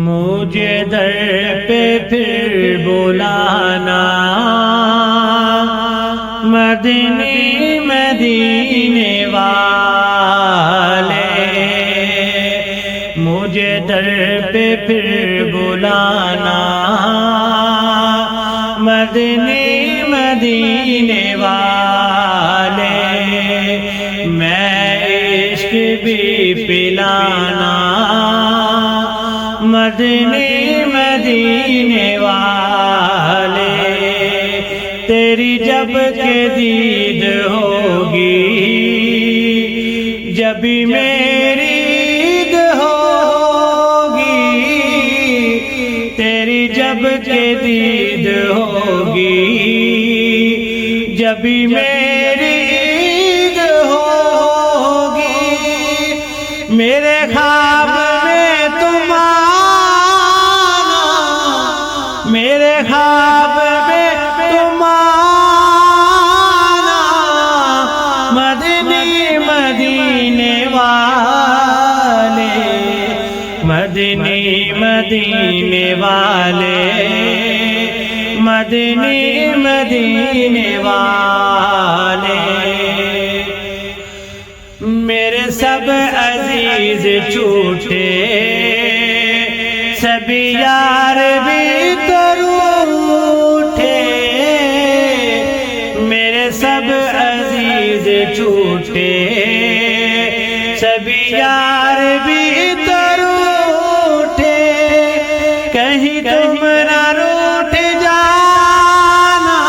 مجھے در پہ پھر بلانا، مدنی مدینے والے، مجھے در پہ پھر بلانا، مدنی مدینے والے، میں عشق بھی پلانا، مدنی مدینے والے، تیری جب کہ دید ہوگی، جب بھی میری عید ہوگی، تیری جب کہ دید ہوگی، جب بھی میری عید ہوگی، میرے خواب میں تم آنا، میرے خواب میں تم آنا، مدنی مدینے والے، مدنی مدینے والے، مدنی مدینے والے، میرے سب عزیز چھوٹے، سبھی یار بھی تو روٹھے، میرے سب عزیز چھوٹے، سبھی یار بھی تو روٹھے، کہیں تم نہ روٹھ جانا،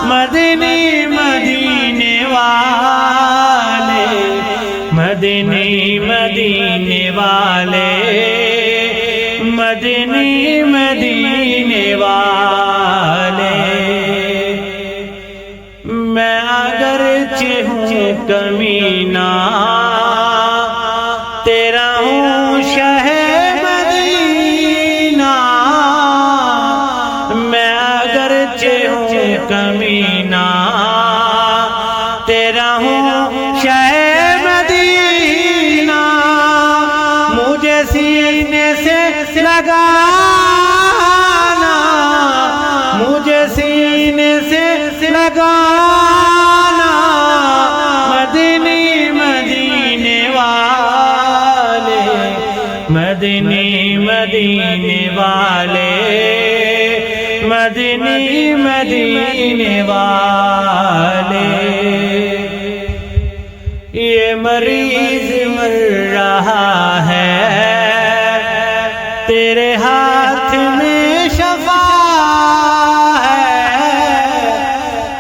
مدنی مدینے والے، مدنی مدینے والے، مدنی مدینے والے، میں اگرچہ ہوں کمینہ، تیرا ہوں شہ مدینہ، میں اگرچہ ہوں کمینہ، تیرا ہوں شہ مدینہ، مجھے سینے سے لگانا، مجھے سینے سے لگانا، مدنی مدینے والے، مدنی مدینے والے، مدنی مدینے والے، یہ مریض مر رہا ہے، تیرے ہاتھ میں شفا ہے،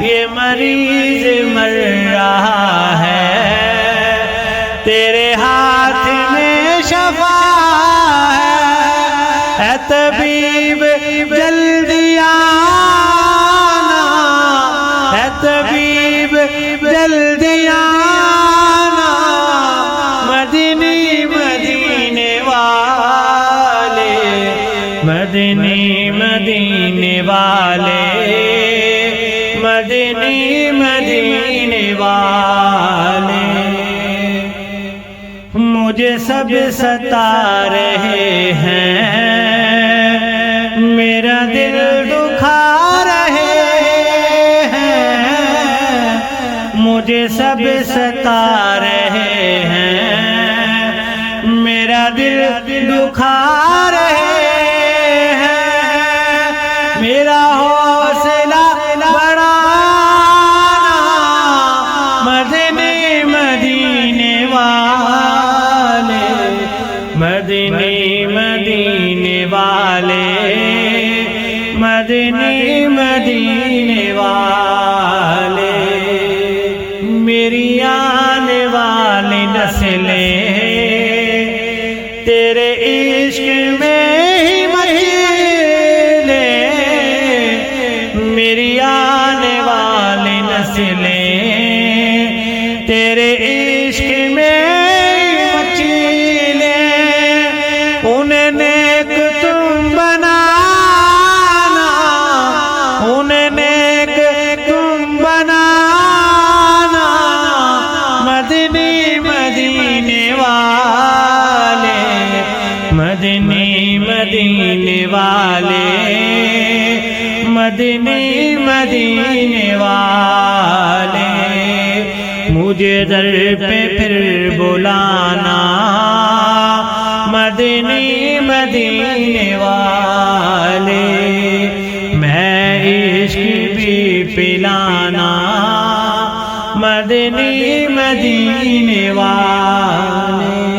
یہ مریض مر رہا ہے، تیرے ہاتھ میں شفا ہے، اے طبیب جلدی آنا، اے طبیب جلدی آنا، مدنی مدینے والے، مدنی مدینے والے، مدنی مدینے والے، مجھے سب ستا رہے ہیں، میرا دل دکھا رہے ہیں، مجھے سب ستا رہے ہیں، میرا دل دکھا رہے ہیں، میرا حوصلہ بڑھانا، مدنی مدینے والے، مدنی مدینے والے، مدنی مدینے والے، میری آنے والی نسلیں تیرے عشق میں ہی مہیلے، میری آنے والی نسلیں تیرے عشق میں مچیلے، انہیں نیک تم بنانا، انہیں نیک تم بنانا، مدنی مدینے والے، مدنی مدینے والے مدینے مدینے والے مجھے در پہ پھر بلانا مدینے مدینے والے میں عشق بھی پلانا مدینے مدینے والے